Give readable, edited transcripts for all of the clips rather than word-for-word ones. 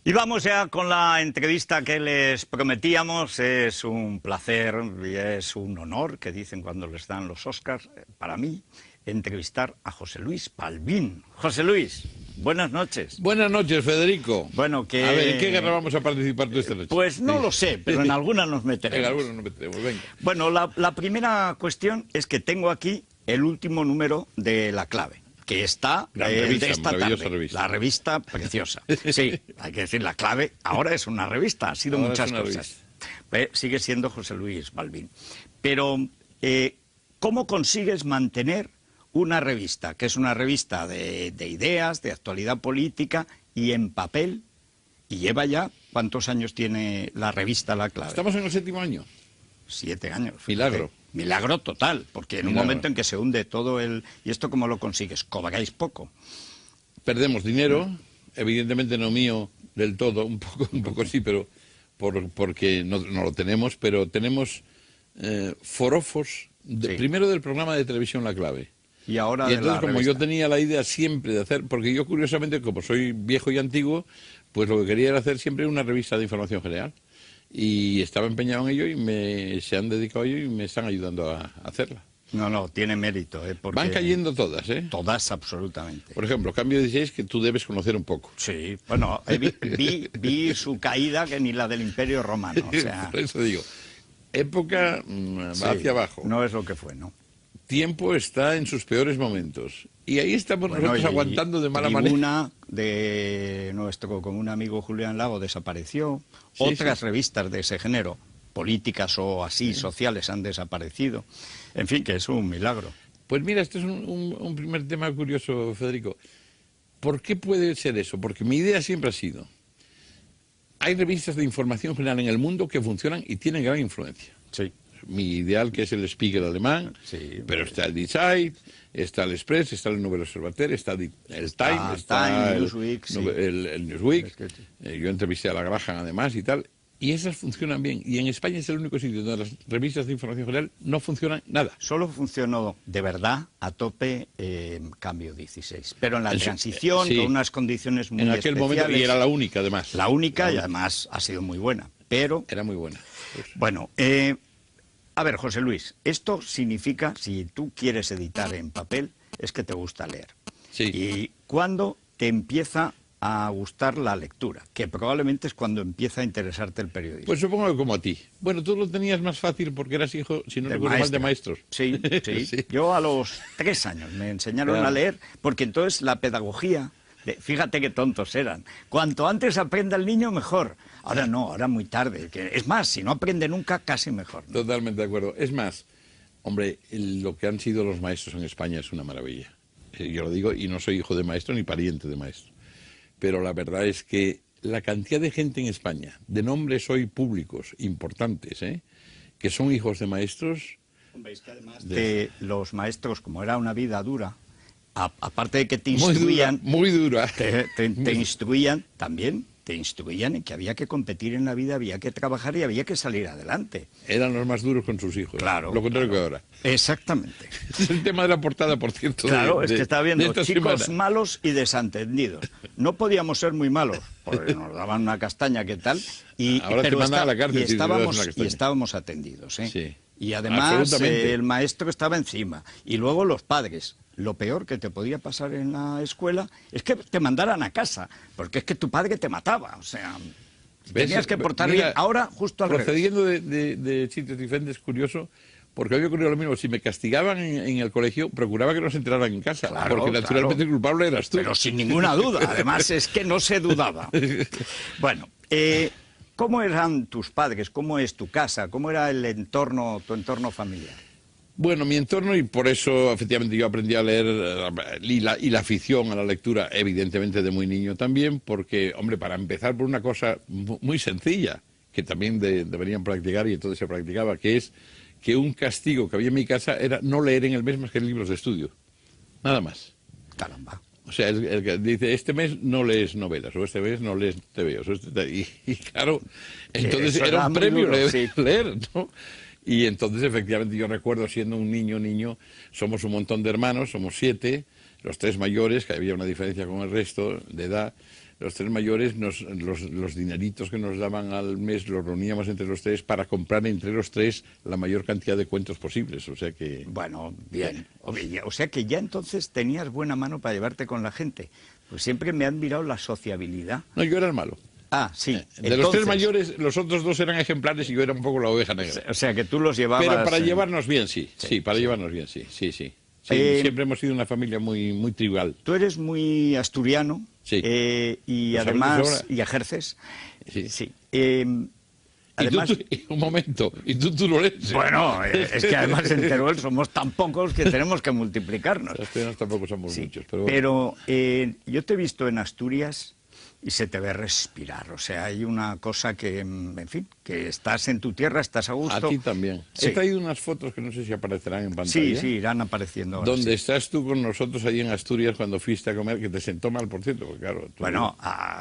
Y vamos ya con la entrevista que les prometíamos. Es un placer y es un honor, que dicen cuando les dan los Oscars, para mí, entrevistar a José Luis Balbín. José Luis, buenas noches. Buenas noches, Federico. Bueno, que... A ver, ¿en qué guerra vamos a participar tú esta noche? Pues no lo sé, pero en alguna nos meteremos. En alguna nos meteremos, venga. Bueno, la primera cuestión es que tengo aquí el último número de La Clave, que está de esta tarde. Revista. La revista preciosa. Sí, hay que decir, La Clave ahora es una revista, ha sido Ahora muchas es una cosas. Sigue siendo José Luis Balbín. Pero, ¿cómo consigues mantener una revista, que es una revista de ideas, de actualidad política y en papel? Y lleva ya, ¿cuántos años tiene la revista La Clave? Estamos en el 7º año. 7 años. Fíjate. Milagro. Milagro total, porque en un momento en que se hunde todo el... ¿Y esto cómo lo consigues? Cobráis poco. Perdemos dinero, evidentemente no mío del todo, un poco sí, pero porque no lo tenemos, pero tenemos forofos, primero del programa de televisión La Clave. Y ahora y entonces, como revista. yo tenía la idea siempre de hacer, porque yo curiosamente, como soy viejo y antiguo, pues lo que quería era hacer siempre una revista de información general. Y estaba empeñado en ello y se han dedicado a ello y me están ayudando a hacerla. No, tiene mérito. Porque van cayendo todas, ¿eh? Todas, absolutamente. Por ejemplo, Cambio 16, que tú debes conocer un poco. Sí, bueno, vi su caída, que ni la del Imperio Romano. O sea... Por eso digo, época va hacia abajo. No es lo que fue, ¿no? Tiempo está en sus peores momentos. Y ahí estamos nosotros aguantando de mala manera. Una de nuestro común amigo Julián Lago desapareció. Otras revistas de ese género, políticas o así, sociales, han desaparecido. En fin, que es un milagro. Pues mira, este es un primer tema curioso, Federico. ¿Por qué puede ser eso? Porque mi idea siempre ha sido: hay revistas de información general en el mundo que funcionan y tienen gran influencia. Sí. Mi ideal, que es el Spiegel alemán, pero está el Die Zeit, está el Express, está el Nouvel Observateur, está el Time, está el Newsweek. El Newsweek. Yo entrevisté a la Graham además y tal, y esas funcionan bien. Y en España es el único sitio donde las revistas de información general no funcionan nada. Solo funcionó de verdad a tope Cambio 16, pero en la transición, con unas condiciones muy especiales. En aquel momento, y era la única además. La única, y además ha sido muy buena, pero... Era muy buena. Bueno, a ver, José Luis, esto significa, si tú quieres editar en papel, es que te gusta leer. Sí. ¿Y cuándo te empieza a gustar la lectura? Que probablemente es cuando empieza a interesarte el periodismo. Pues supongo que como a ti. Bueno, tú lo tenías más fácil porque eras hijo, si no recuerdo mal, de maestros. Sí. Yo a los 3 años me enseñaron a leer, porque entonces la pedagogía... Fíjate qué tontos eran. Cuanto antes aprenda el niño, mejor. Ahora no, ahora muy tarde. Es más, si no aprende nunca, casi mejor, ¿no? Totalmente de acuerdo. Es más, hombre, lo que han sido los maestros en España es una maravilla. Yo lo digo, y no soy hijo de maestro ni pariente de maestro. Pero la verdad es que la cantidad de gente en España, de nombres hoy públicos importantes, que son hijos de maestros... Veis que además de los maestros, como era una vida dura, aparte de que te instruían... Muy dura. Te instruían también, te instruían en que había que competir en la vida, había que trabajar y había que salir adelante. Eran los más duros con sus hijos. Claro. Lo contrario que ahora. Exactamente. Es el tema de la portada, por cierto. Claro, es que estaba viendo chicos semana. malos y desentendidos. No podíamos ser muy malos, porque nos daban una castaña, ¿qué tal? Ahora te mandan a la cárcel y estábamos atendidos, ¿eh? Sí. Y además el maestro estaba encima. Y luego los padres. Lo peor que te podía pasar en la escuela es que te mandaran a casa, porque es que tu padre te mataba, o sea, tenías que portar bien. Ahora, justo al revés. Procediendo de sitios diferentes, curioso, porque había ocurrido lo mismo. Si me castigaban en el colegio, procuraba que no se enteraran en casa, porque naturalmente el culpable eras tú. Pero sin ninguna duda, además es que no se dudaba. Bueno, ¿cómo eran tus padres? ¿Cómo es tu casa? ¿Cómo era el entorno, tu entorno familiar? Bueno, mi entorno, y por eso efectivamente yo aprendí a leer y la afición a la lectura, evidentemente de muy niño también, porque, hombre, para empezar por una cosa muy sencilla, que también deberían practicar y entonces se practicaba, que es que un castigo que había en mi casa era no leer en el mes más que libros de estudio. Nada más. Caramba. O sea, el que dice, este mes no lees novelas, o este mes no lees TVOs, y claro, entonces era un premio leer, ¿no? Y entonces, efectivamente, yo recuerdo siendo un niño, somos un montón de hermanos, somos 7, los 3 mayores, que había una diferencia con el resto de edad, los tres mayores, los dineritos que nos daban al mes los reuníamos entre los tres para comprar entre los tres la mayor cantidad de cuentos posibles. O sea que... Bueno, bien. O sea que ya entonces tenías buena mano para llevarte con la gente. Pues siempre me han mirado la sociabilidad. No, yo era el malo. Ah, sí. De los tres mayores, los otros dos eran ejemplares y yo era un poco la oveja negra. O sea que tú los llevabas... Pero para llevarnos bien, sí. Sí, para llevarnos bien, sí. Siempre hemos sido una familia muy, muy tribal. Tú eres muy asturiano. Sí. Y ¿Lo además... Y ejerces. Sí. Sí. Además, un momento, y tú lo eres. Bueno, es que además en Teruel somos tan pocos que tenemos que multiplicarnos. Los asturianos tampoco somos muchos. Pero yo te he visto en Asturias y se te ve respirar. O sea, hay una cosa que, en fin, que estás en tu tierra, estás a gusto. A ti también. Sí. He traído unas fotos que no sé si aparecerán en pantalla. Sí, irán apareciendo ahora. Donde estás tú con nosotros ahí en Asturias cuando fuiste a comer, que te sentó mal, por cierto. Porque, claro, bueno,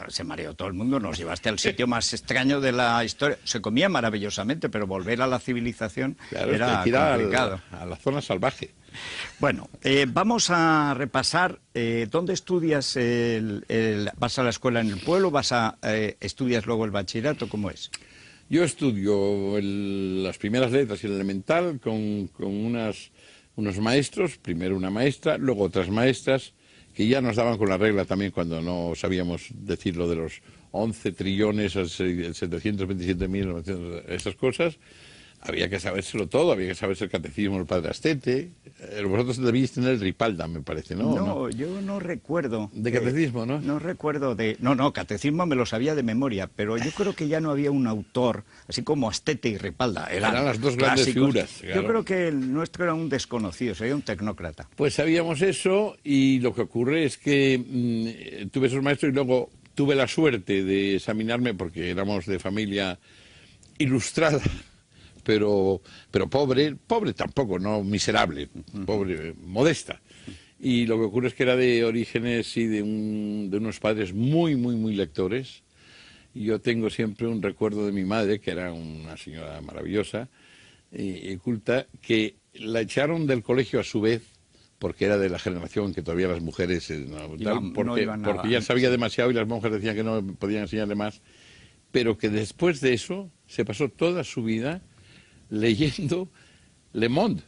se mareó todo el mundo, nos llevaste al sitio más extraño de la historia. Se comía maravillosamente, pero volver a la civilización era complicado. A la zona salvaje. Bueno, vamos a repasar dónde estudias. ¿Vas a la escuela en el pueblo? ¿Estudias luego el bachillerato? ¿Cómo es? Yo estudio las primeras letras y el elemental con unos maestros, primero una maestra, luego otras maestras, que ya nos daban con la regla también cuando no sabíamos decir lo de los 11 trillones, 727.000, esas cosas. Había que sabérselo todo, había que saberse el catecismo del Padre Astete. Vosotros debíais tener Ripalda, me parece, ¿no? No, yo no recuerdo. ¿De catecismo, no? No recuerdo de... No, catecismo me lo sabía de memoria, pero yo creo que ya no había un autor, así como Astete y Ripalda. Eran las dos grandes figuras. Claro. Yo creo que el nuestro era un desconocido, sería un tecnócrata. Pues sabíamos eso y lo que ocurre es que tuve esos maestros y luego tuve la suerte de examinarme porque éramos de familia ilustrada. Pero pobre tampoco, no miserable, pobre, modesta. Y lo que ocurre es que era de orígenes, sí, de unos padres muy, muy, muy lectores. Y yo tengo siempre un recuerdo de mi madre, que era una señora maravillosa y culta, que la echaron del colegio a su vez, porque era de la generación que todavía las mujeres, porque ya sabía demasiado y las monjas decían que no podían enseñarle más, pero que después de eso se pasó toda su vida leyendo Le Monde,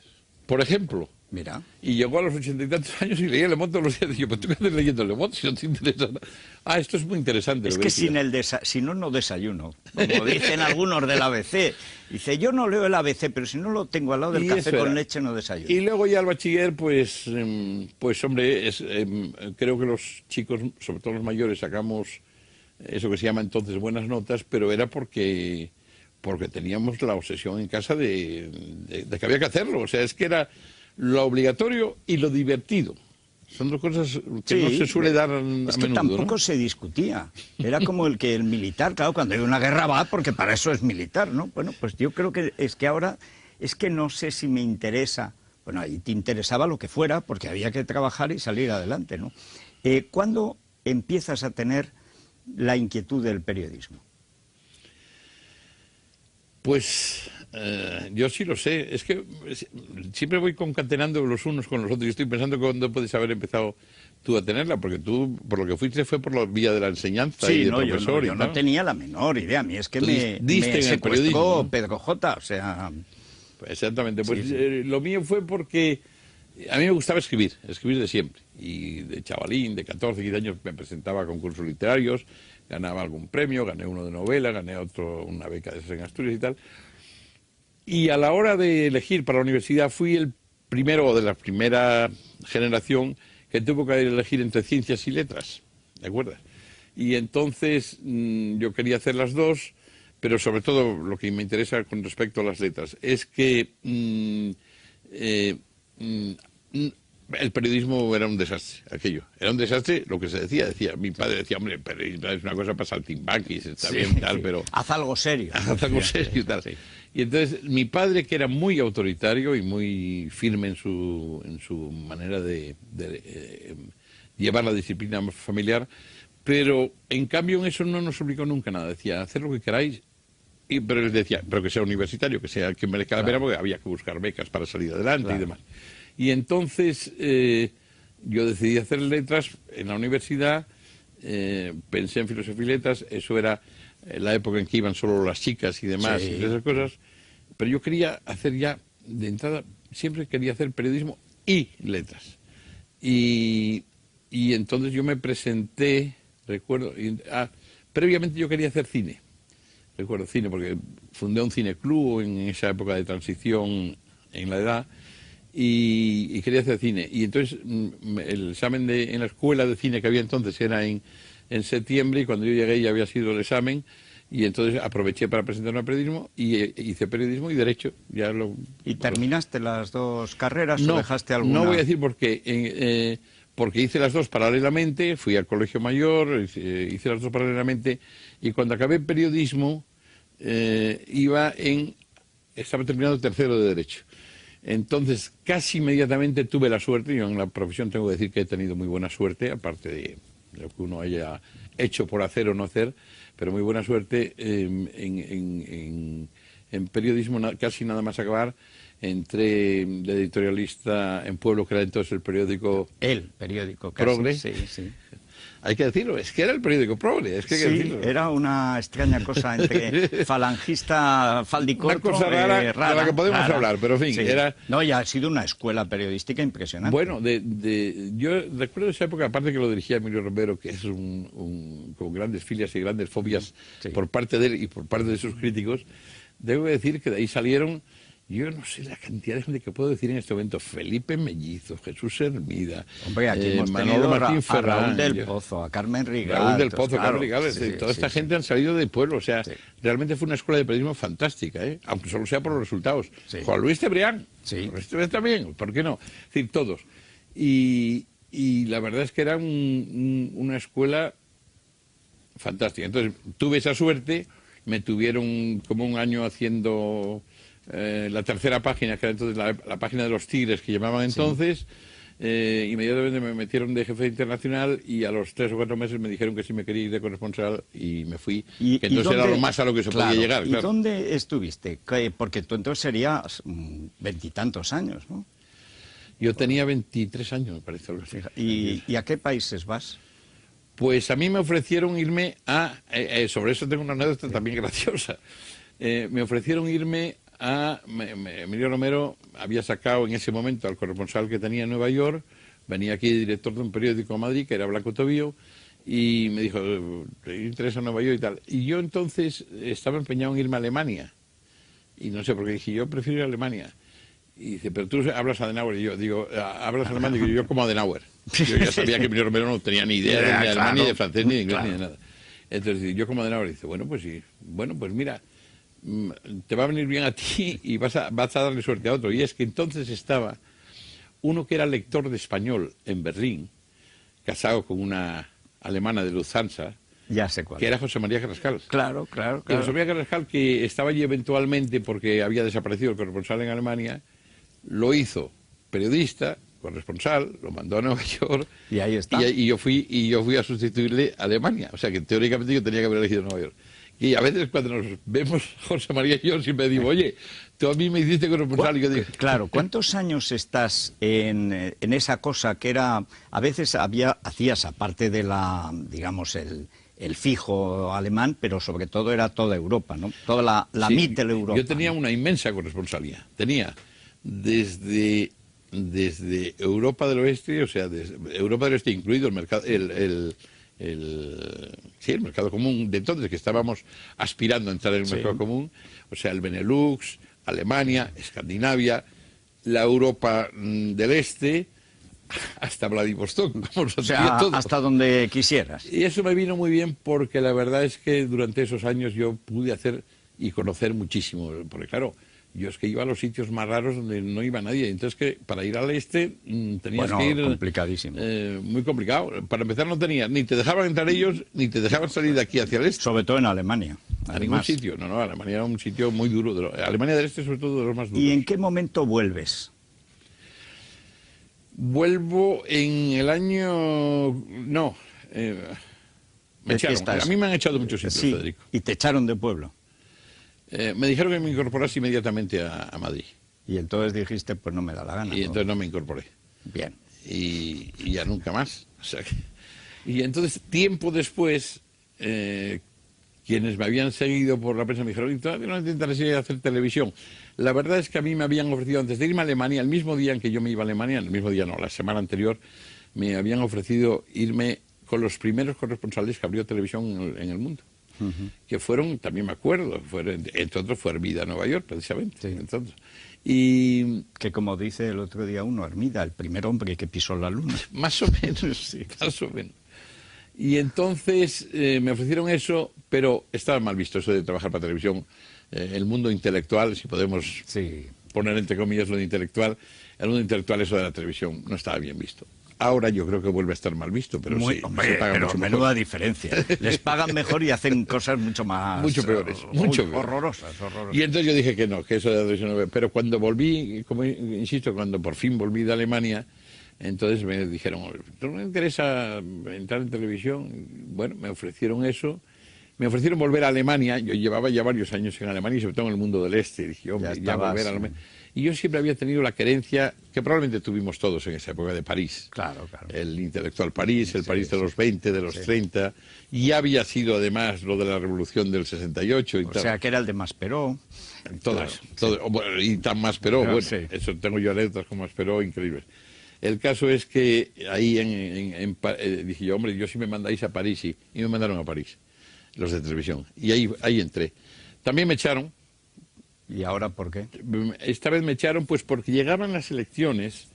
por ejemplo. Mira. Y llegó a los 80 y tantos años y leía Le Monde todos los días. Y yo, ¿pero tú qué haces leyendo Le Monde si no te interesa? Esto es muy interesante. Es que si no desayuno. Como dicen algunos del ABC. Dice, yo no leo el ABC, pero si no lo tengo al lado del café con leche no desayuno. Y luego ya al bachiller, pues hombre, creo que los chicos, sobre todo los mayores, sacamos eso que se llama entonces buenas notas, pero era porque teníamos la obsesión en casa de que había que hacerlo. O sea, es que era lo obligatorio y lo divertido. Son dos cosas que no se suele dar a menudo. Es que tampoco se discutía. Era como el militar, claro, cuando hay una guerra va, porque para eso es militar, ¿no? Bueno, pues yo creo que es que ahora, es que no sé si me interesa, bueno, ahí te interesaba lo que fuera, porque había que trabajar y salir adelante, ¿no? ¿Cuándo empiezas a tener la inquietud del periodismo? Pues yo sí lo sé. Es que siempre voy concatenando los unos con los otros. Yo estoy pensando cuándo puedes haber empezado tú a tenerla, porque tú, por lo que fuiste, fue por la vía de la enseñanza y de profesor. Yo no tenía la menor idea. A mí es que me secuestró Pedro J. O sea... Pues exactamente. Pues sí. Lo mío fue porque a mí me gustaba escribir de siempre. Y de chavalín, de 14, 15 años, me presentaba a concursos literarios, ganaba algún premio, gané uno de novela, gané otro, una beca de esas en Asturias y tal. Y a la hora de elegir para la universidad fui el primero de la primera generación que tuvo que elegir entre ciencias y letras, ¿de acuerdo? Y entonces yo quería hacer las dos, pero sobre todo lo que me interesa con respecto a las letras es que el periodismo era un desastre, aquello. Era un desastre lo que se decía. Mi padre decía, hombre, periodismo es una cosa para saltimbanquis, está bien, tal, pero... Haz algo serio. Haz algo serio y tal. Sí. Y entonces mi padre, que era muy autoritario y muy firme en su manera de llevar la disciplina familiar, pero en cambio en eso no nos obligó nunca nada. Decía, haced lo que queráis, pero él decía, pero que sea universitario, que merezca la pena, porque había que buscar becas para salir adelante y demás. Y entonces yo decidí hacer letras en la universidad pensé en filosofía y letras, eso era la época en que iban solo las chicas y demás, Sí. y esas cosas, pero yo quería hacer ya, de entrada, siempre quería hacer periodismo y letras. Y entonces yo me presenté, recuerdo, previamente yo quería hacer cine. Recuerdo cine porque fundé un cineclub en esa época de transición en la edad y quería hacer cine. Y entonces el examen en la escuela de cine que había entonces era en septiembre, y cuando yo llegué ya había sido el examen, y entonces aproveché para presentarme a periodismo y hice periodismo y derecho. ¿Y terminaste las dos carreras o No, dejaste alguna? no voy a decir por qué. Porque hice las dos paralelamente, fui al colegio mayor, hice las dos paralelamente, y cuando acabé periodismo estaba terminando tercero de Derecho. Entonces, casi inmediatamente tuve la suerte, yo en la profesión tengo que decir que he tenido muy buena suerte, aparte de lo que uno haya hecho por hacer o no hacer, pero muy buena suerte en periodismo, casi nada más acabar. Entré de editorialista en Pueblo, que era entonces el periódico... El periódico, casi. Progre. Sí, sí. Hay que decirlo, es que era el periódico Progre, es que hay que Sí, decirlo. era una extraña cosa entre falangista, faldicorto, Una cosa rara, de la que podemos hablar, pero en fin, sí. era... No, ya ha sido una escuela periodística impresionante. Bueno, yo recuerdo esa época, aparte que lo dirigía Emilio Romero, que es con grandes filias y grandes fobias Sí. por parte de él y por parte de sus críticos, debo decir que de ahí salieron... Yo no sé la cantidad de gente que puedo decir en este momento. Felipe Mellizo, Jesús Hermida, Hombre, aquí hemos Manolo tenido Martín a Ferrán, Raúl del Pozo, a Carmen Rigal. Raúl del Pozo, claro, Carmen Rigal, sí, toda esta sí, gente han salido de pueblo. O sea, Sí. realmente fue una escuela de periodismo fantástica, aunque solo sea por los resultados. Sí. Juan Luis Cebrián, Sí. Juan Luis Cebrián también, ¿por qué no? Es decir, todos. Y la verdad es que era una escuela fantástica. Entonces, tuve esa suerte, me tuvieron como un año haciendo... la tercera página, que era entonces la página de los Tigres, que llamaban entonces, inmediatamente me metieron de jefe internacional y a los 3 o 4 meses me dijeron que sí me quería ir de corresponsal y me fui, que entonces era lo más a lo que se podía llegar. ¿Y claro. dónde estuviste? Porque tú entonces serías 20 y tantos años, ¿no? Yo tenía 23 años, me parece. Algo así. ¿Y a qué países vas? Pues a mí me ofrecieron irme sobre eso tengo una anécdota también graciosa. Me ofrecieron irme Emilio Romero había sacado en ese momento al corresponsal que tenía en Nueva York, venía aquí director de un periódico en Madrid, que era Blanco Tobío, y me dijo, ¿te interesa Nueva York y tal? Y yo entonces estaba empeñado en irme a Alemania, y no sé por qué dije, yo prefiero ir a Alemania. Y dice, pero tú hablas Adenauer, y yo digo, hablas alemán, y yo como Adenauer. Yo ya sabía que Emilio Romero no tenía ni idea ni de alemán, ni de francés, ni de inglés, ni de nada. Entonces yo como Adenauer, dice, bueno, pues sí, bueno, pues mira, te va a venir bien a ti y vas a darle suerte a otro. Y es que entonces estaba uno que era lector de español en Berlín, casado con una alemana de Lufthansa, Ya sé cuál. que era José María Carrascal. Claro. Y José María Carrascal, que estaba allí eventualmente porque había desaparecido el corresponsal en Alemania, lo hizo periodista, corresponsal, lo mandó a Nueva York. Y ahí está. Y yo fui a sustituirle a Alemania. O sea que teóricamente yo tenía que haber elegido Nueva York. Y a veces cuando nos vemos, José María y yo, siempre digo, oye, tú a mí me hiciste corresponsal. Y yo digo, Claro, ¿cuántos años estás en esa cosa que era, a veces hacías aparte de digamos, el fijo alemán, pero sobre todo era toda Europa, ¿no? Toda la sí, Mitteleuropa. Yo tenía una inmensa corresponsalía. Tenía desde Europa del Oeste, o sea, desde Europa del Oeste, incluido el mercado, el mercado común de entonces, que estábamos aspirando a entrar en el mercado común, o sea, el Benelux, Alemania, Escandinavia, la Europa del Este, hasta Vladivostok, vamos, O sea, todo. hasta donde quisieras. Y eso me vino muy bien porque la verdad es que durante esos años yo pude hacer y conocer muchísimo, porque claro, yo es que iba a los sitios más raros donde no iba nadie. Entonces, que para ir al este tenías que ir... complicadísimo. Muy complicado. Para empezar no tenías, ni te dejaban entrar ellos, ni te dejaban salir de aquí hacia el este. Sobre todo en Alemania. A ningún sitio. No, Alemania era un sitio muy duro. Alemania del Este, sobre todo, de los más duros. ¿Y en qué momento vuelves? Vuelvo en el año... No. Me echaron. A mí me han echado de muchos sitios, sí, Federico. Y te echaron de pueblo. Me dijeron que me incorporase inmediatamente a Madrid. Y entonces dijiste, pues no me da la gana. Y entonces no me incorporé. Bien. Y ya nunca más. O sea que... Y entonces, tiempo después, quienes me habían seguido por la prensa me dijeron, ¿todavía no te interesaría hacer televisión? La verdad es que a mí me habían ofrecido, antes de irme a Alemania, el mismo día en que yo me iba a Alemania, el mismo día no, la semana anterior, me habían ofrecido irme con los primeros corresponsales que abrió televisión en el mundo. Que fueron, también me acuerdo, entre otros fue Hermida, Nueva York, precisamente. Sí. Entonces, y Que como dice el otro día uno, Hermida, el primer hombre que pisó la luna. más o menos, sí, más o menos. Y entonces me ofrecieron eso, pero estaba mal visto eso de trabajar para televisión. El mundo intelectual, si podemos poner entre comillas lo de intelectual, el mundo intelectual, eso de la televisión, no estaba bien visto. Ahora yo creo que vuelve a estar mal visto, pero sí, hombre, se paga pero mucho menuda mejor. diferencia. Les pagan mejor y hacen cosas mucho más... Mucho peores, mucho peores. Horrorosas. Y entonces yo dije que no, que eso de la televisión no. Pero cuando volví, como insisto, cuando por fin volví de Alemania, entonces me dijeron, ¿no me interesa entrar en televisión? Bueno, me ofrecieron eso. Me ofrecieron volver a Alemania. Yo llevaba ya varios años en Alemania y sobre todo en el mundo del este. Y dije, hombre, ya volver a Alemania. Y yo siempre había tenido la querencia, que probablemente tuvimos todos en esa época, de París. Claro, claro. El intelectual París, el París de los 20, de los 30. Y ya había sido además lo de la revolución del 68 y O tal. sea, que era el de Masperó. Todo eso. Todo, bueno, y tan Masperó, Claro, bueno, sí. eso tengo yo anécdotas con Masperó increíbles. El caso es que ahí dije yo, hombre, yo si me mandáis a París, y me mandaron a París, los de televisión. Y ahí entré. También me echaron. ¿Y ahora por qué? Esta vez me echaron pues porque llegaban las elecciones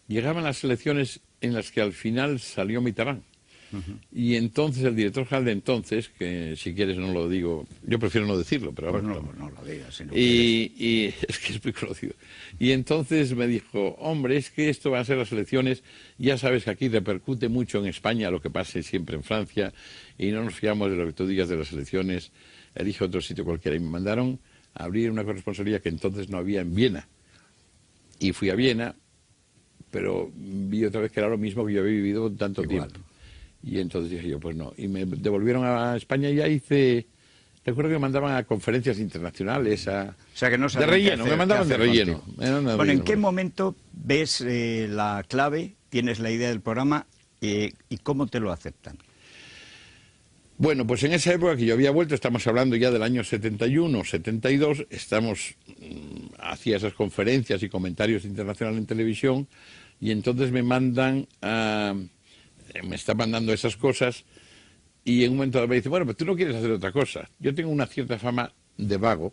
en las que al final salió Mitterrand. Y entonces el director general de entonces, que si quieres no lo digo, yo prefiero no decirlo, pero Pues vamos, no lo digas. Si no y es que es muy conocido. Y entonces me dijo, hombre, es que esto va a ser las elecciones, ya sabes que aquí repercute mucho en España lo que pase siempre en Francia, y no nos fiamos de lo que tú digas de las elecciones, elige otro sitio cualquiera. Y me mandaron a abrir una corresponsalía que entonces no había en Viena. Y fui a Viena, pero vi otra vez que era lo mismo que yo había vivido tanto Igual. tiempo. Y entonces dije yo, pues no. Y me devolvieron a España y ya hice... Recuerdo que me mandaban a conferencias internacionales, O sea, que no de sabían relleno, qué me mandaban de hacer relleno. contigo. Bueno, ¿en qué momento ves la clave, tienes la idea del programa y cómo te lo aceptan? Bueno, pues en esa época que yo había vuelto, estamos hablando ya del año 71, 72, hacía esas conferencias y comentarios internacionales en televisión, y entonces me está mandando esas cosas, y en un momento me dice, bueno, pero tú no quieres hacer otra cosa. Yo tengo una cierta fama de vago.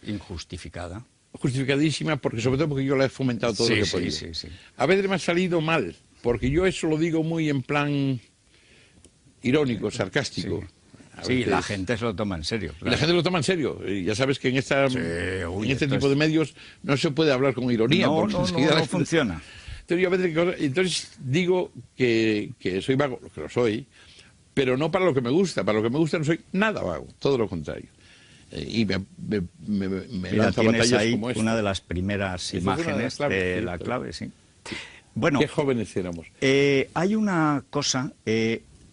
Injustificada. Justificadísima, sobre todo porque yo la he fomentado todo lo que podía. Sí. A veces me ha salido mal, porque yo eso lo digo muy en plan irónico, sarcástico. Sí, la gente se lo toma en serio. Claro. La gente lo toma en serio. Y ya sabes que en este tipo de medios no se puede hablar con ironía. No funciona. Entonces yo a veces digo que soy vago, lo que lo soy, pero no para lo que me gusta. Para lo que me gusta no soy nada vago, todo lo contrario. Y me lanzo a batallas ahí como esta. Una de las primeras imágenes de la clave, sí. Bueno, qué jóvenes éramos. Hay una cosa...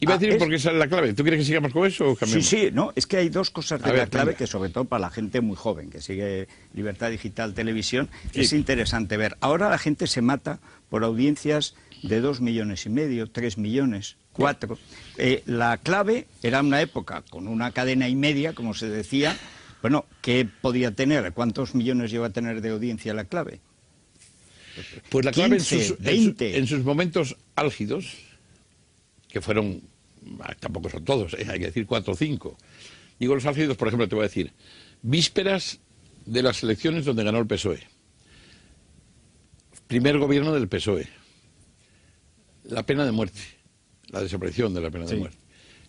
Iba a decir por qué sale la clave. ¿Tú quieres que sigamos con eso o cambiamos? Sí, no, es que hay dos cosas de la clave venga. que sobre todo para la gente muy joven, que sigue Libertad Digital Televisión, es interesante ver. Ahora la gente se mata por audiencias de 2,5 millones, 3 millones, 4. La clave era una época con una cadena y media, como se decía. Bueno, ¿qué podía tener? ¿Cuántos millones lleva a tener de audiencia la clave? Pues la clave 15, 20. en sus momentos álgidos, que fueron, tampoco son todos, hay que decir 4 o 5. Digo los álgidos, por ejemplo, te voy a decir, vísperas de las elecciones donde ganó el PSOE. Primer gobierno del PSOE. La pena de muerte, la desaparición de la pena de muerte.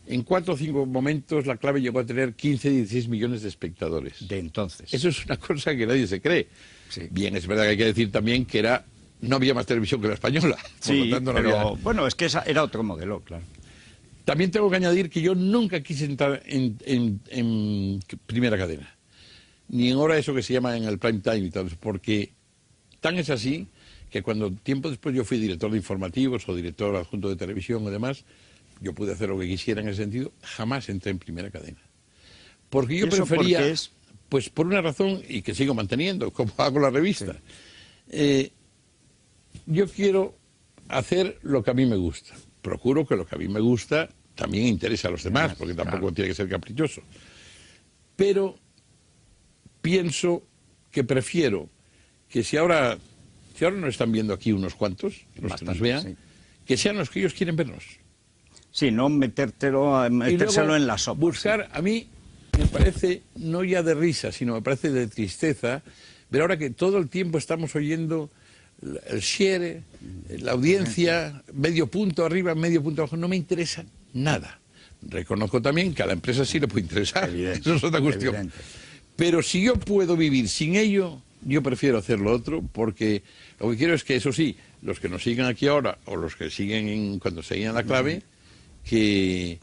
En 4 o 5 momentos la clave llegó a tener 15, 16 millones de espectadores. De entonces. Eso es una cosa que nadie se cree. Sí. Bien, es verdad que hay que decir también que no había más televisión que la española. Sí, por lo tanto, pero bueno, es que era otro modelo, claro. También tengo que añadir que yo nunca quise entrar en primera cadena. Ni en hora eso que se llama en el prime time y tal, porque tan es así que cuando tiempo después yo fui director de informativos o director adjunto de televisión o demás, yo pude hacer lo que quisiera en ese sentido, jamás entré en primera cadena. Porque yo prefería, por qué es? pues por una razón, y que sigo manteniendo, como hago la revista, yo quiero hacer lo que a mí me gusta. procuro que lo que a mí me gusta también interese a los demás, porque tampoco claro. tiene que ser caprichoso. Pero pienso que prefiero que si ahora nos están viendo aquí unos cuantos, los Bastante, que nos vean, sí. que sean los que ellos quieren vernos. Sí, no metérselo Y luego en la sopa. buscar, a mí me parece, no ya de risa, sino me parece de tristeza, ver ahora que todo el tiempo estamos oyendo el share, la audiencia, medio punto arriba, medio punto abajo, no me interesa nada. Reconozco también que a la empresa sí le puede interesar, Evidente, eso es otra cuestión. evidente. Pero si yo puedo vivir sin ello, yo prefiero hacer lo otro, porque lo que quiero es que, eso sí, los que nos siguen aquí ahora, o los que siguen cuando seguían la clave, que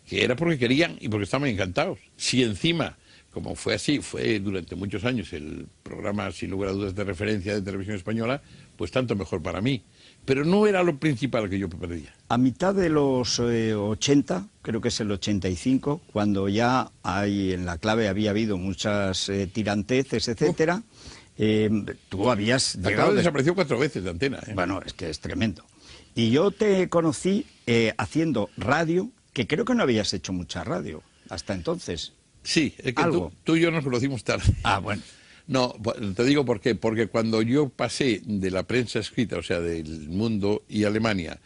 era porque querían y porque estaban encantados. Si encima, como fue así, fue durante muchos años el programa, sin lugar a dudas, de referencia de Televisión Española, pues tanto mejor para mí. Pero no era lo principal que yo perdía. A mitad de los 80, creo que es el 85, cuando ya en la clave había habido muchas tiranteces, etcétera, tú habías La llegado... clave desapareció 4 veces de antena. Bueno, es que es tremendo. Y yo te conocí haciendo radio, que creo que no habías hecho mucha radio hasta entonces. Sí, es que Algo. tú y yo nos conocimos tarde. Ah, bueno. No, te digo por qué. Porque cuando yo pasé de la prensa escrita, o sea, del Mundo y Alemania,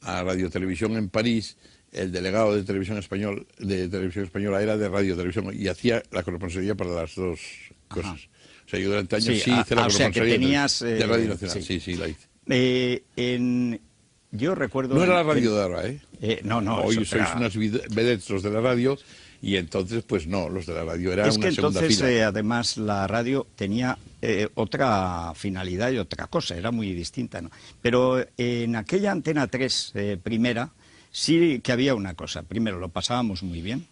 a Radiotelevisión en París, el delegado de Televisión Española era de Radio Televisión y hacía la corresponsalía para las dos cosas. Ajá. O sea, yo durante años Sí, sí hice la o sea, que corresponsalía tenías, de Radio Nacional. sí. Sí, la hice. Yo recuerdo... No era la radio de ahora, ¿eh? No, Hoy eso sois era... unas vedettes los de la radio y entonces, pues no, los de la radio era Es que una segunda entonces, fila. además, la radio tenía otra finalidad y otra cosa, era muy distinta, ¿no? Pero en aquella Antena 3 primera, sí que había una cosa. Primero, lo pasábamos muy bien,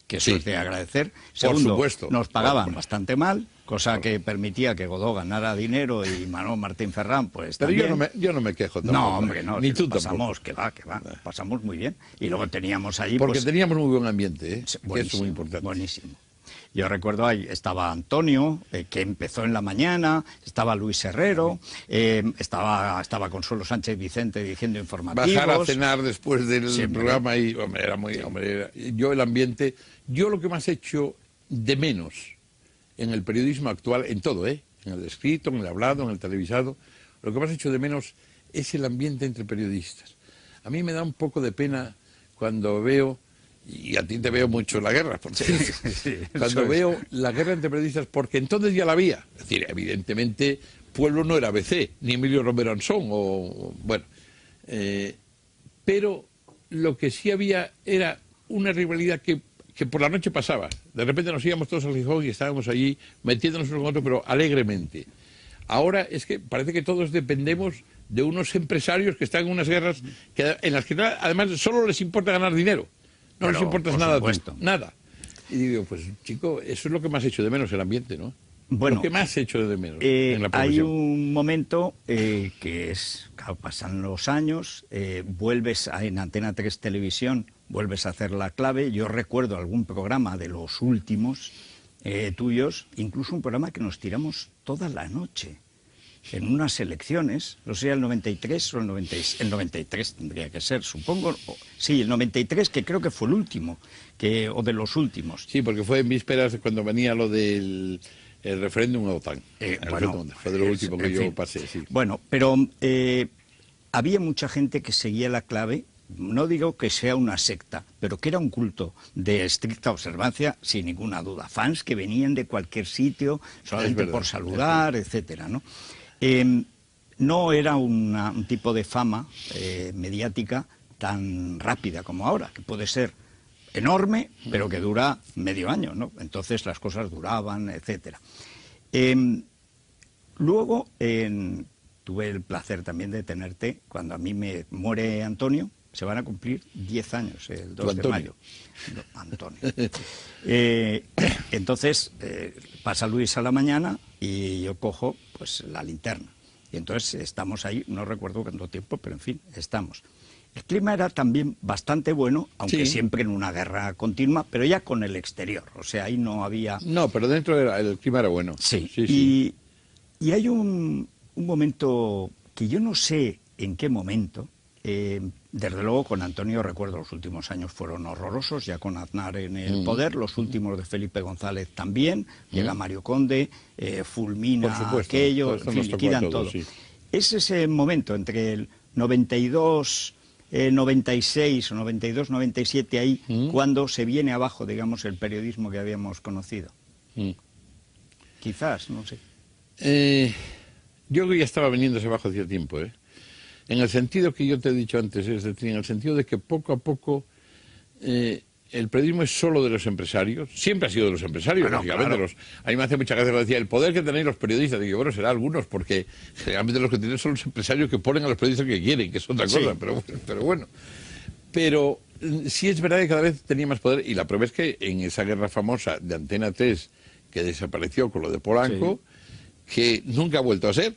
que eso Sí. es de agradecer. Segundo, supuesto. nos pagaban Hombre. bastante mal, cosa que permitía que Godó ganara dinero y Manuel Martín Ferrán, pues Pero también. yo no me quejo tampoco. No, hombre, no, Ni si tú lo pasamos, tampoco. que va, pasamos muy bien. Y luego teníamos allí... Porque pues, teníamos muy buen ambiente, ¿eh? Que eso es buenísimo, muy importante. buenísimo. Yo recuerdo ahí estaba Antonio, que empezó en la mañana, estaba Luis Herrero, estaba Consuelo Sánchez Vicente dirigiendo informativos. Bajar a cenar después del Sí, programa y, hombre, era muy... Hombre, yo el ambiente... Yo lo que más he hecho de menos en el periodismo actual, en todo, en el escrito, en el hablado, en el televisado, lo que más he hecho de menos es el ambiente entre periodistas. A mí me da un poco de pena cuando veo, y a ti te veo mucho la guerra, por cierto, cuando veo la guerra entre periodistas, porque entonces ya la había. Es decir, evidentemente, Pueblo no era ABC, ni Emilio Romero Ansón, bueno. Pero lo que sí había era una rivalidad que por la noche pasaba. De repente nos íbamos todos al Gijón y estábamos allí metiéndonos unos con otros, pero alegremente. Ahora es que parece que todos dependemos de unos empresarios que están en unas guerras en las que además solo les importa ganar dinero. No les importa nada, nada. Y digo, pues chico, eso es lo que más he hecho de menos, el ambiente, ¿no? Bueno, lo que más he hecho de menos en la hay profesión. un momento que es, claro, pasan los años, vuelves en Antena 3 Televisión, vuelves a hacer la clave. Yo recuerdo algún programa de los últimos tuyos, incluso un programa que nos tiramos toda la noche en unas elecciones, no sé, el 93 o el 96, el 93 tendría que ser, supongo, sí, el 93, que creo que fue el último, o de los últimos. Sí, porque fue en vísperas cuando venía lo del el referéndum a OTAN. Bueno, fue de lo último que yo fin. pasé, sí. Bueno, pero había mucha gente que seguía la clave. No digo que sea una secta, pero que era un culto de estricta observancia, sin ninguna duda. Fans que venían de cualquier sitio, solamente verdad, por saludar, etcétera, ¿no? No era un tipo de fama mediática tan rápida como ahora, que puede ser enorme, pero que dura medio año, ¿no? Entonces las cosas duraban, etcétera. Luego tuve el placer también de tenerte cuando a mí me muere Antonio. Se van a cumplir 10 años, el 2 de mayo. No, Antonio. Entonces, pasa Luis a la mañana y yo cojo pues la linterna. Y entonces estamos ahí, no recuerdo cuánto tiempo, pero en fin, estamos. El clima era también bastante bueno, aunque sí, siempre en una guerra continua, pero ya con el exterior. O sea, ahí no había... No, pero dentro el clima era bueno. Sí, sí. Y hay un momento que yo no sé en qué momento, desde luego con Antonio, recuerdo, los últimos años fueron horrorosos, ya con Aznar en el poder, los últimos de Felipe González también, llega Mario Conde, fulmina aquello, en fin, liquidan todo. Sí. Es ese momento entre el 92... 96 o 92, 97 ahí, cuando se viene abajo, digamos, el periodismo que habíamos conocido. Quizás, no sé. Yo creo que ya estaba viniéndose abajo hacía tiempo, ¿eh? En el sentido que yo te he dicho antes, es decir, en el sentido de que poco a poco el periodismo es solo de los empresarios, siempre ha sido de los empresarios, lógicamente. Claro. A mí me hace mucha gracia cuando decía, el poder que tenéis los periodistas, digo, bueno, será algunos, porque generalmente los que tienen son los empresarios que ponen a los periodistas que quieren, que es otra cosa, pero bueno. Pero sí es verdad que cada vez tenía más poder, y la prueba es que en esa guerra famosa de Antena 3, que desapareció con lo de Polanco, que nunca ha vuelto a ser.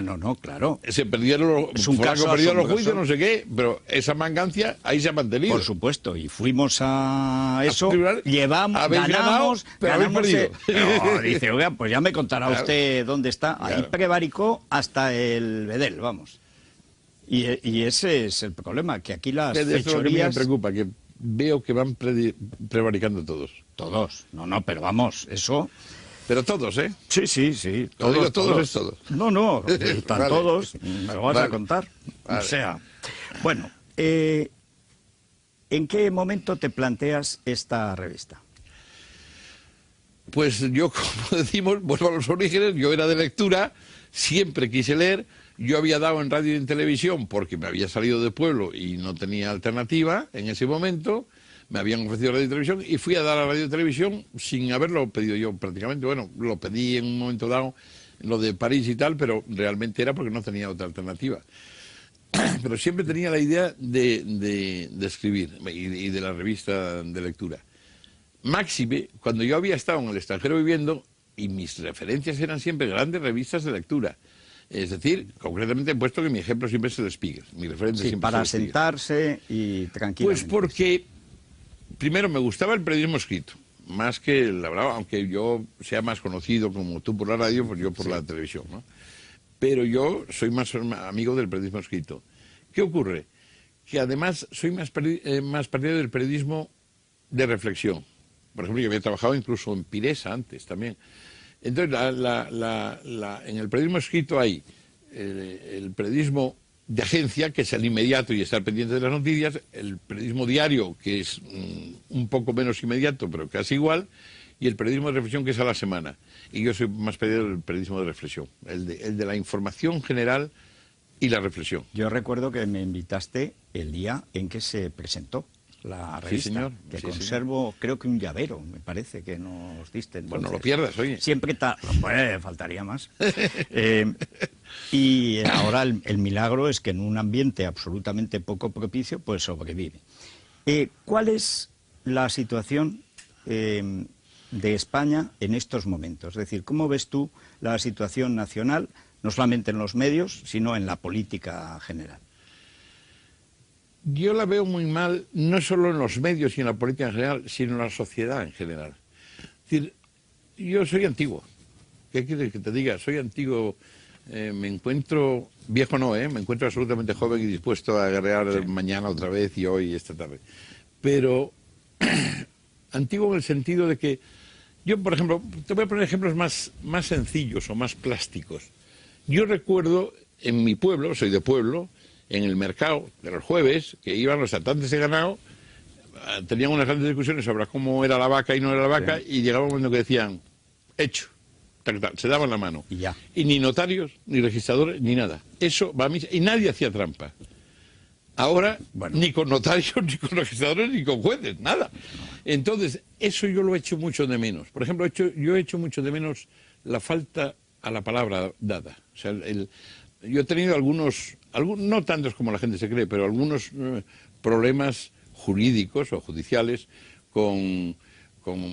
No, claro. Se perdieron los juicios, no sé qué, pero esa mangancia ahí se ha mantenido. Por supuesto, y fuimos a eso, ganamos, pero habéis perdido. Dice, oiga, pues ya me contará usted dónde está. Ahí prevaricó hasta el Bedel, vamos. Y ese es el problema, que aquí las fechorías... Eso es lo que me preocupa, que veo que van prevaricando todos. Todos, pero vamos, eso... Pero todos, ¿eh? Sí. Todos. No, están vale. Todos, me lo vas a contar. Vale. O sea, bueno, ¿en qué momento te planteas esta revista? Pues yo, como decimos, vuelvo a los orígenes, yo era de lectura, siempre quise leer, yo había dado en radio y en televisión porque me había salido de pueblo y no tenía alternativa en ese momento... Me habían ofrecido radio y televisión y fui a dar a radio y televisión sin haberlo pedido yo prácticamente. Bueno, lo pedí en un momento dado, lo de París y tal, pero realmente era porque no tenía otra alternativa. Pero siempre tenía la idea de escribir y de la revista de lectura. Máxime, cuando yo había estado en el extranjero viviendo, y mis referencias eran siempre grandes revistas de lectura. Es decir, concretamente he puesto que mi ejemplo siempre es el Spiegel. Mi referencia siempre para es el sentarse y tranquilamente. Pues porque... Primero, me gustaba el periodismo escrito, más que el hablado, aunque yo sea más conocido como tú por la radio, pues yo por la televisión, ¿no? Pero yo soy más amigo del periodismo escrito. ¿Qué ocurre? Que además soy más partidario del periodismo de reflexión. Por ejemplo, yo había trabajado incluso en Piresa antes también. Entonces, en el periodismo escrito hay el periodismo de agencia, que es el inmediato y estar pendiente de las noticias, el periodismo diario, que es un poco menos inmediato, pero casi igual, y el periodismo de reflexión, que es a la semana. Y yo soy más partidario del periodismo de reflexión, el de la información general y la reflexión. Yo recuerdo que me invitaste el día en que se presentó la revista, sí, señor. Que conservo, creo que un llavero, me parece, que nos diste. Entonces, bueno, no lo pierdas, oye. Siempre faltaría más. Y ahora el milagro es que en un ambiente absolutamente poco propicio, pues sobrevive. ¿Cuál es la situación de España en estos momentos? Es decir, ¿cómo ves tú la situación nacional, no solamente en los medios, sino en la política general? Yo la veo muy mal, no solo en los medios y en la política en general, sino en la sociedad en general. Es decir, yo soy antiguo. ¿Qué quieres que te diga? Soy antiguo, me encuentro, viejo no, me encuentro absolutamente joven y dispuesto a guerrear mañana otra vez y hoy y esta tarde. Pero antiguo en el sentido de que, yo por ejemplo, te voy a poner ejemplos más sencillos o más plásticos. Yo recuerdo en mi pueblo, soy de pueblo, en el mercado de los jueves, que iban los tratantes de ganado, tenían unas grandes discusiones sobre cómo era la vaca y no era la vaca, y llegaba un momento que decían, hecho, se daban la mano. Y ni notarios, ni registradores, ni nada. Eso va a misa, y nadie hacía trampa. Ahora, ni con notarios, ni con registradores, ni con jueces, nada. Entonces, eso yo lo he hecho mucho de menos. Por ejemplo, yo he hecho mucho de menos la falta a la palabra dada. O sea, yo he tenido algunos, no tantos como la gente se cree, pero algunos problemas jurídicos o judiciales con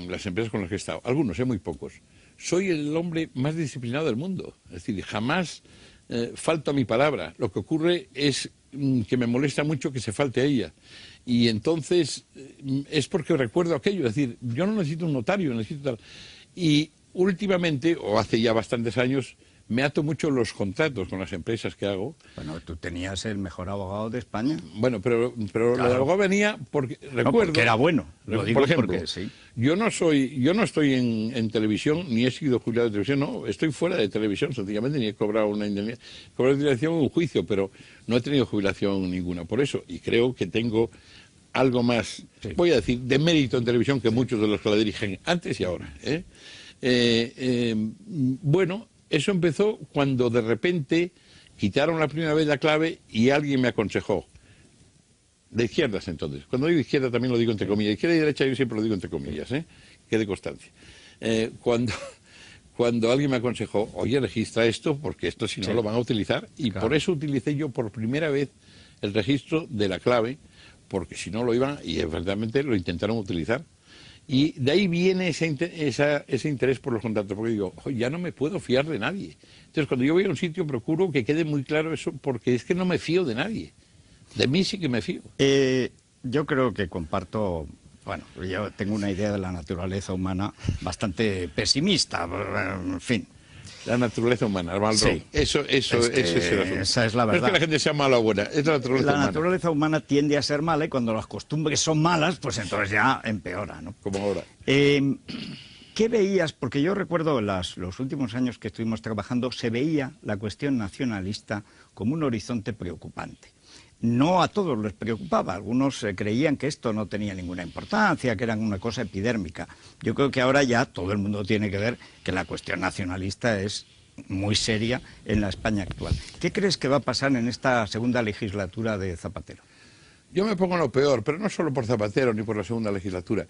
las empresas con las que he estado. Algunos, muy pocos. Soy el hombre más disciplinado del mundo. Es decir, jamás falto a mi palabra. Lo que ocurre es que me molesta mucho que se falte a ella. Y entonces es porque recuerdo aquello. Es decir, yo no necesito un notario, necesito tal. Y últimamente, o hace ya bastantes años, me ato mucho los contratos con las empresas que hago. Bueno, tú tenías el mejor abogado de España. Bueno, pero Claro. lo del abogado venía porque recuerdo... porque era bueno, lo digo por ejemplo, porque sí. yo no estoy en televisión, ni he sido jubilado de televisión, no, estoy fuera de televisión, sencillamente, ni he cobrado una indemnización. He cobrado indemnización en un juicio, pero no he tenido jubilación ninguna. Por eso, y creo que tengo algo más, Sí. voy a decir, de mérito en televisión que muchos de los que la dirigen antes y ahora. Bueno, eso empezó cuando de repente quitaron la primera vez la clave y alguien me aconsejó. De izquierdas entonces. Cuando digo izquierda también lo digo entre comillas. Izquierda y derecha yo siempre lo digo entre comillas, que de constancia. Cuando alguien me aconsejó, oye, registra esto porque esto si no Sí. lo van a utilizar. Y Claro. por eso utilicé yo por primera vez el registro de la clave, porque si no lo iban, y verdaderamente lo intentaron utilizar. Y de ahí viene ese interés por los contratos, porque digo, "Oye, ya no me puedo fiar de nadie". Entonces, cuando yo voy a un sitio, procuro que quede muy claro eso, porque es que no me fío de nadie. De mí sí que me fío. Yo creo que comparto, bueno, yo tengo una idea de la naturaleza humana bastante pesimista, en fin. La naturaleza humana, Armando. Sí. Eso es el asunto. Esa es la No es verdad. que la gente sea mala o buena, es la naturaleza La humana. naturaleza humana tiende a ser mala y cuando las costumbres son malas, pues entonces ya empeora, ¿no? Como ahora. ¿Qué veías? Porque yo recuerdo los últimos años que estuvimos trabajando, se veía la cuestión nacionalista como un horizonte preocupante. No a todos les preocupaba, algunos creían que esto no tenía ninguna importancia, que era una cosa epidérmica. Yo creo que ahora ya todo el mundo tiene que ver que la cuestión nacionalista es muy seria en la España actual. ¿Qué crees que va a pasar en esta segunda legislatura de Zapatero? Yo me pongo lo peor, pero no solo por Zapatero ni por la segunda legislatura.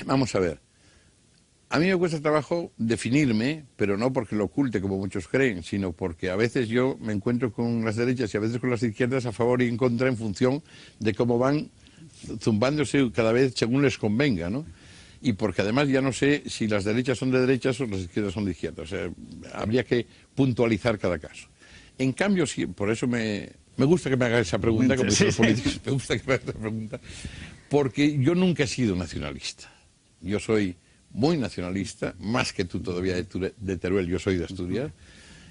Vamos a ver. A mí me cuesta trabajo definirme, pero no porque lo oculte como muchos creen, sino porque a veces yo me encuentro con las derechas y a veces con las izquierdas a favor y en contra en función de cómo van zumbándose cada vez según les convenga, ¿no? Y porque además ya no sé si las derechas son de derechas o las izquierdas son de izquierdas. O sea, habría que puntualizar cada caso. En cambio, sí, por eso me gusta que me haga esa pregunta, como dicen los políticos, me gusta que me haga esa pregunta, porque yo nunca he sido nacionalista. Yo soy muy nacionalista, más que tú todavía de Teruel, yo soy de Asturias,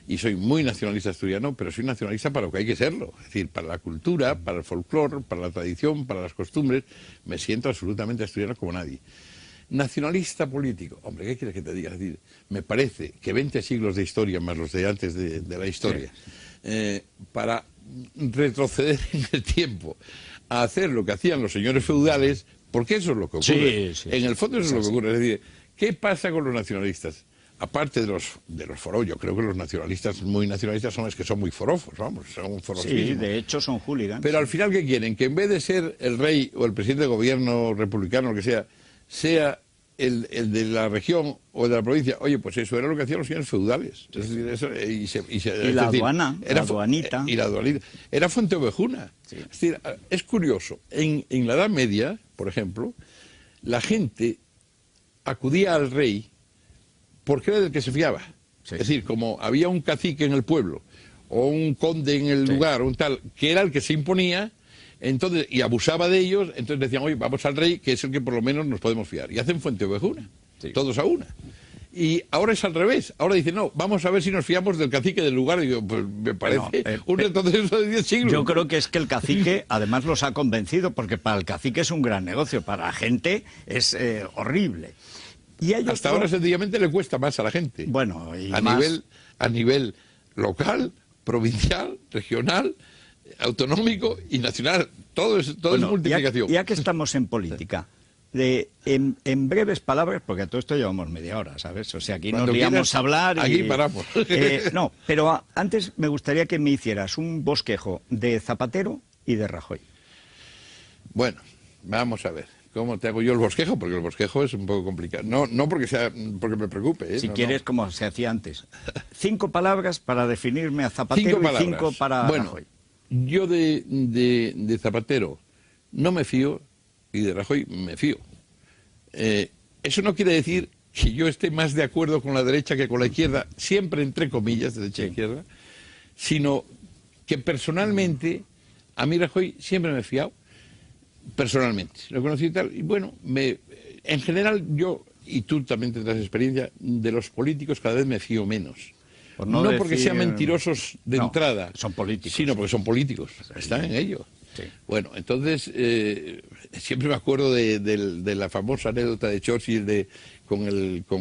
y soy muy nacionalista asturiano, pero soy nacionalista para lo que hay que serlo, es decir, para la cultura, para el folclore, para la tradición, para las costumbres, me siento absolutamente asturiano como nadie. Nacionalista político, hombre, ¿qué quieres que te diga? Es decir, me parece que 20 siglos de historia, más los de antes de la historia, para retroceder en el tiempo a hacer lo que hacían los señores feudales, porque eso es lo que ocurre. Sí, en el fondo eso es lo que ocurre. Es decir, ¿qué pasa con los nacionalistas? Aparte de los foros, yo creo que los nacionalistas, muy nacionalistas, son los que son muy forofos, vamos, son forofísimos. Sí, de hecho son hooligans. Pero al final, ¿qué quieren? Que en vez de ser el rey o el presidente de gobierno republicano, lo que sea el de la región o de la provincia. Oye, pues eso era lo que hacían los señores feudales. Es decir, eso, y la aduana, la aduanita. Y la aduanita. Era Fuenteovejuna. Sí. Es decir, es curioso. En la Edad Media, por ejemplo, la gente acudía al rey porque era del que se fiaba. Sí. Es decir, como había un cacique en el pueblo o un conde en el lugar, un tal, que era el que se imponía, entonces, y abusaba de ellos, entonces decían, oye, vamos al rey, que es el que por lo menos nos podemos fiar. Y hacen Fuenteovejuna, todos a una. Y ahora es al revés. Ahora dicen, no, vamos a ver si nos fiamos del cacique del lugar. Y digo, pues me parece un retroceso de 10 siglos. Yo creo que es que el cacique, además, los ha convencido, porque para el cacique es un gran negocio, para la gente es horrible. Y hay hasta otro... ahora sencillamente le cuesta más a la gente. Bueno, y a nivel local, provincial, regional, autonómico y nacional. Todo es multiplicación. Ya que estamos en política, en breves palabras, porque a todo esto llevamos media hora, ¿sabes? O sea, aquí Cuando nos liamos quieras, a hablar y... aquí paramos. No, pero antes me gustaría que me hicieras un bosquejo de Zapatero y de Rajoy. Bueno, vamos a ver. ¿Cómo te hago yo el bosquejo? Porque el bosquejo es un poco complicado. No porque me preocupe. Si no, quieres, como se hacía antes. 5 palabras para definirme a Zapatero y 5 para Rajoy. Yo de Zapatero no me fío y de Rajoy me fío. Eso no quiere decir que yo esté más de acuerdo con la derecha que con la izquierda, siempre entre comillas, derecha e izquierda, sino que personalmente a mí Rajoy siempre me he fiado. Personalmente, lo conocí y tal, y bueno, en general yo, y tú también tendrás experiencia, de los políticos cada vez me fío menos, Por no no porque decir- sean mentirosos de No, entrada, son políticos. sino porque son políticos, están en ello. Sí. Bueno, entonces, siempre me acuerdo de la famosa anécdota de Churchill con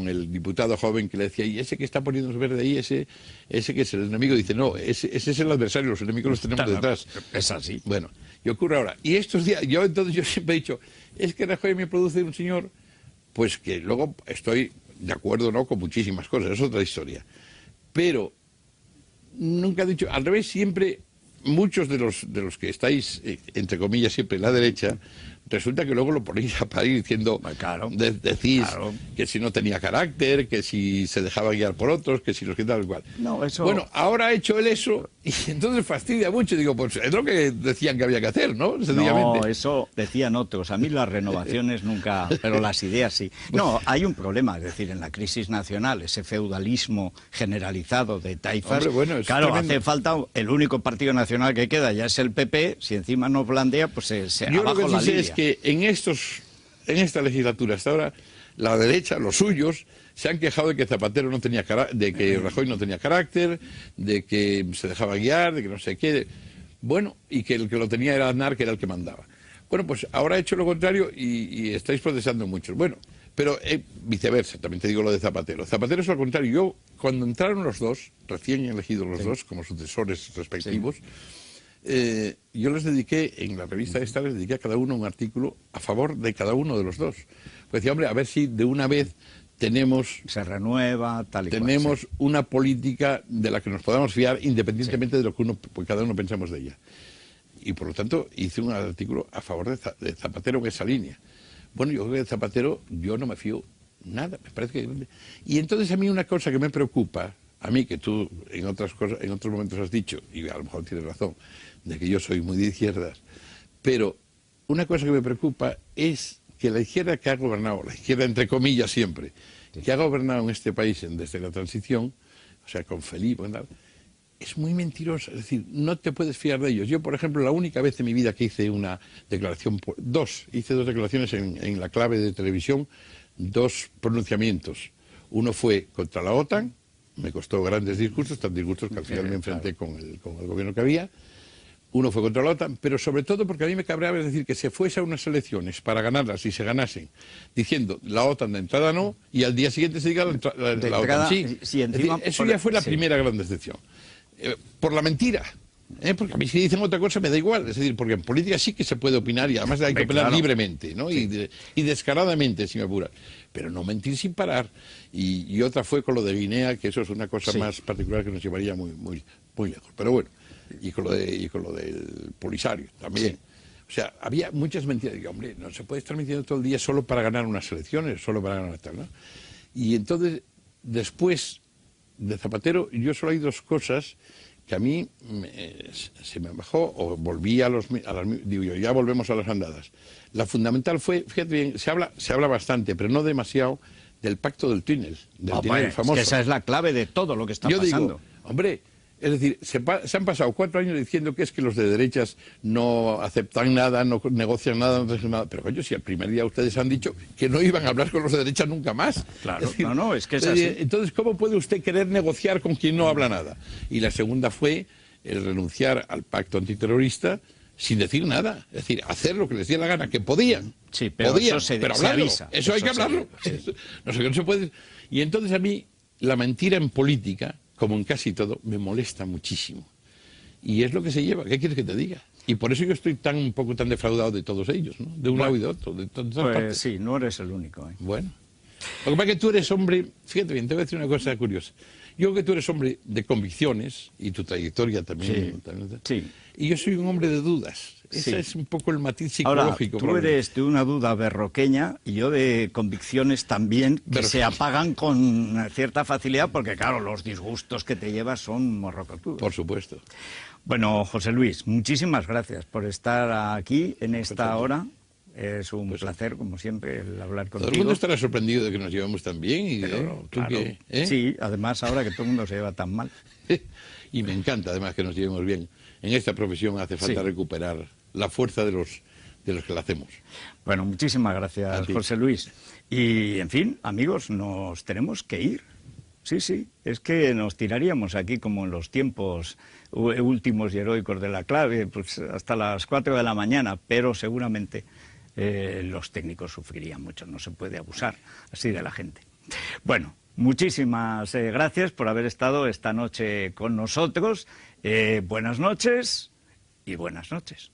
el diputado joven que le decía, y ese que está poniéndose verde ahí, ese que es el enemigo, dice, no, ese es el adversario, los enemigos los tenemos detrás. Es así. Bueno, y ocurre ahora. Y estos días, yo siempre he dicho, es que Rajoy me produce un señor, pues que luego estoy de acuerdo, ¿no?, con muchísimas cosas, es otra historia. Pero nunca he dicho, al revés, siempre muchos de los que estáis, entre comillas, siempre en la derecha, resulta que luego lo ponéis a parir diciendo, Claro, decís claro. que si no tenía carácter, que si se dejaba guiar por otros, que si los que tal cual. No, eso... Bueno, ahora ha hecho él eso y entonces fastidia mucho. Digo, pues es lo que decían que había que hacer, ¿no? Sencillamente. No, eso decían otros. A mí las renovaciones nunca, pero las ideas sí. No, hay un problema, es decir, en la crisis nacional, ese feudalismo generalizado de taifas. Hombre, bueno, es claro, tremendo. hace falta el único partido nacional que queda, ya es el PP. Si encima nos blandea, pues se Yo lo abajo que la sí sé línea. es que en esta legislatura hasta ahora, la derecha, los suyos, se han quejado de que Zapatero no tenía de que Rajoy no tenía carácter, de que se dejaba guiar, de que no sé qué. Bueno, y que el que lo tenía era Aznar, que era el que mandaba. Bueno, pues ahora ha hecho lo contrario y estáis protestando muchos. Bueno, pero viceversa, también te digo lo de Zapatero. Zapatero es lo contrario. Yo, cuando entraron los dos, recién elegidos los dos, como sucesores respectivos, yo les dediqué, en la revista esta, les dediqué a cada uno un artículo a favor de cada uno de los dos. Pues decía, hombre, a ver si de una vez tenemos Se renueva, tal y cual. tenemos Sí. una política de la que nos podamos fiar independientemente de lo que cada uno pensamos de ella. Y por lo tanto hice un artículo a favor de Zapatero en esa línea. Bueno, yo creo que de Zapatero yo no me fío nada, me parece que... Y entonces a mí una cosa que me preocupa, a mí que tú en otros momentos has dicho, y a lo mejor tienes razón, de que yo soy muy de izquierdas, pero una cosa que me preocupa es que la izquierda que ha gobernado, la izquierda entre comillas siempre, que ha gobernado en este país desde la transición, o sea, con Felipe, es muy mentirosa, es decir, no te puedes fiar de ellos. Yo, por ejemplo, la única vez en mi vida que hice una declaración, hice dos declaraciones en la clave de televisión, dos pronunciamientos. Uno fue contra la OTAN, me costó grandes disgustos, tan disgustos que al final me enfrenté con el gobierno que había. Uno fue contra la OTAN, pero sobre todo porque a mí me cabreaba, es decir, que se fuese a unas elecciones para ganarlas y se ganasen, diciendo la OTAN de entrada no, y al día siguiente se diga la entrada, OTAN sí. sí, Es encima, decir, eso ya fue la sí. primera gran decepción. Por la mentira. Porque a mí si dicen otra cosa me da igual, es decir, porque en política sí que se puede opinar y además hay que opinar claro. libremente, ¿no? Sí. Y descaradamente, si me apuras. Pero no mentir sin parar. Y otra fue con lo de Guinea, que eso es una cosa Sí. más particular que nos llevaría muy, muy, muy lejos. Pero bueno, y con lo del Polisario también. Sí. O sea, había muchas mentiras. Digo, hombre, no se puede estar mintiendo todo el día solo para ganar unas elecciones, solo para ganar tal, ¿no? Y entonces, después de Zapatero, yo solo hay dos cosas que a mí se me bajó o volví digo yo, ya volvemos a las andadas. La fundamental fue, fíjate bien, se habla bastante, pero no demasiado, del pacto del túnel, del túnel famoso. Es que esa es la clave de todo lo que está Yo pasando. digo, hombre, es decir, se han pasado 4 años diciendo que es que los de derechas no aceptan nada, no negocian nada, no hacen nada. Pero coño, si el primer día ustedes han dicho que no iban a hablar con los de derechas nunca más. Claro, Es decir, no, es que es así. entonces, ¿cómo puede usted querer negociar con quien no habla nada? Y la segunda fue el renunciar al pacto antiterrorista sin decir nada. Es decir, hacer lo que les diera la gana, que podían. Sí, pero podían, eso se pero hablarlo. avisa. Eso hay que hablarlo. No sé qué no se puede. Y entonces a mí la mentira en política, como en casi todo, me molesta muchísimo. Y es lo que se lleva. ¿Qué quieres que te diga? Y por eso yo estoy un poco tan defraudado de todos ellos, ¿no? De un lado y de otro, de todas Pues partes. sí, no eres el único. Bueno. Lo que pasa es que tú eres hombre, fíjate bien, te voy a decir una cosa curiosa. Yo creo que tú eres hombre de convicciones, y tu trayectoria también. Sí, también. sí. Y yo soy un hombre de dudas. Sí. Ese es un poco el matiz Ahora, psicológico. tú probablemente. eres de una duda berroqueña y yo de convicciones también que se apagan con cierta facilidad porque, claro, los disgustos que te llevas son morrocotudos. Por supuesto. Bueno, José Luis, muchísimas gracias por estar aquí en esta Perfecto. hora. Es un placer, como siempre, el hablar Todo contigo. el mundo estará sorprendido de que nos llevamos tan bien. Y Pero, ¿tú claro, qué? sí, además ahora que todo el mundo se lleva tan mal. Y me encanta además que nos llevemos bien. En esta profesión hace falta Sí. recuperar la fuerza de los que la hacemos. Bueno, muchísimas A gracias, ti. José Luis. Y, en fin, amigos, nos tenemos que ir. Sí, sí, es que nos tiraríamos aquí como en los tiempos últimos y heroicos de la clave, pues hasta las 4 de la mañana, pero seguramente los técnicos sufrirían mucho, no se puede abusar así de la gente. Bueno, muchísimas gracias por haber estado esta noche con nosotros, buenas noches y buenas noches.